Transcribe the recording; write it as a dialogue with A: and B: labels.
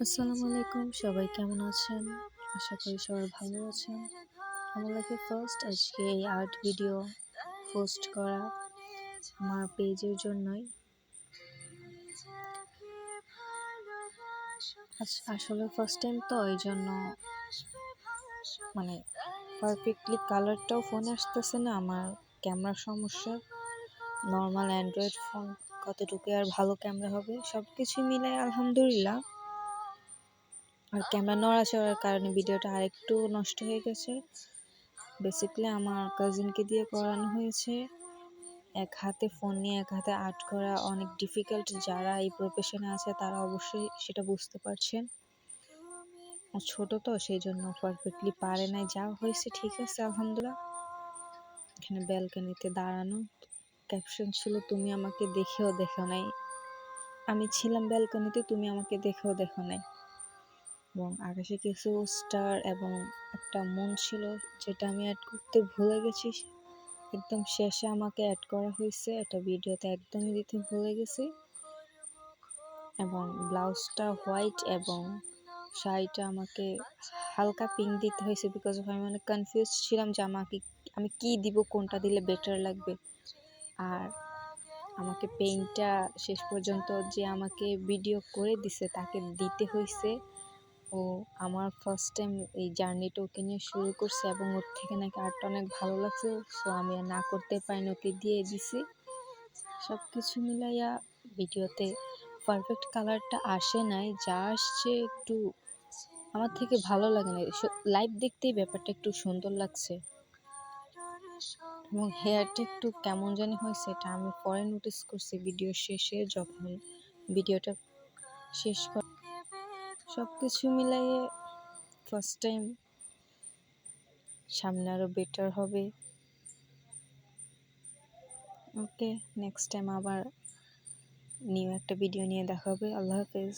A: আসসালামু আলাইকুম, সবাই কেমন আছেন? আশা করি সবাই ভালো আছেন। আমার লাইফে ফার্স্ট আজকে এই আর্ট ভিডিও পোস্ট করা আমার পেজের জন্যই। আসলে ফার্স্ট টাইম তো এই জন্য মানে পারফেক্টলি কালারটাও ফোনে আসতেছে না, আমার ক্যামেরার সমস্যা। নর্মাল অ্যান্ড্রয়েড ফোন কতটুকু আর ভালো ক্যামেরা হবে, সব কিছুই মিলাই আলহামদুলিল্লাহ। আর ক্যামেরা নড়াচড়ার কারণে ভিডিওটা আরেকটু নষ্ট হয়ে গেছে। বেসিক্যালি আমার কাজিনকে দিয়ে করানো হয়েছে। এক হাতে ফোন নিয়ে এক হাতে আর্ট করা অনেক ডিফিকাল্ট, যারা এই প্রফেশনে আছে তারা অবশ্যই সেটা বুঝতে পারছেন। ছোট তো সেই জন্য পারফেক্টলি পারে নাই, যা হয়েছে ঠিক আছে আলহামদুলিল্লাহ। এখানে ব্যালকনিতে দাঁড়ানো, ক্যাপশন ছিল তুমি আমাকে দেখেও দেখো নাই। আমি ছিলাম ব্যালকনিতে, তুমি আমাকে দেখেও দেখো নাই। এবং আকাশে কিছু স্টার এবং একটা মুন ছিল, যেটা আমি অ্যাড করতে ভুলে গেছি। একদম শেষে আমাকে অ্যাড করা হয়েছে, এটা ভিডিওতে একদমই দিতে ভুলে গেছি। এবং ব্লাউজটা হোয়াইট এবং শাড়িটা আমাকে হালকা পিঙ্ক দিতে হয়েছে, বিকজ আমি অনেক কনফিউজ ছিলাম যে আমি কি দিব, কোনটা দিলে বেটার লাগবে। আর আমাকে পেইন্টটা শেষ পর্যন্ত যে আমাকে ভিডিও করে দিছে তাকে দিতে হয়েছে। ও আমার ফার্স্ট টাইম এই জার্নিটা ওকে নিয়ে শুরু করছে এবং ওর থেকে নাকি আর্টটা অনেক ভালো লাগছে। সো আমি আর না করতে পারিনি, ওকে দিয়ে দিছি। সব কিছু মিলাইয়া ভিডিওতে পারফেক্ট কালারটা আসে নাই, যা আসছে একটু আমার থেকে ভালো লাগে না। লাইভ দেখতেই ব্যাপারটা একটু সুন্দর লাগছে এবং হেয়ারটা একটু কেমন জানি হয়েছে, এটা আমি পরে নোটিস করছি ভিডিও শেষে, যখন ভিডিওটা শেষ কর। সব কিছু মিলাইয়ে ফার্স্ট টাইম, সামনে আরও বেটার হবে। ওকে, নেক্সট টাইম আবার নিউ একটা ভিডিও নিয়ে দেখা হবে। আল্লাহ হাফেজ।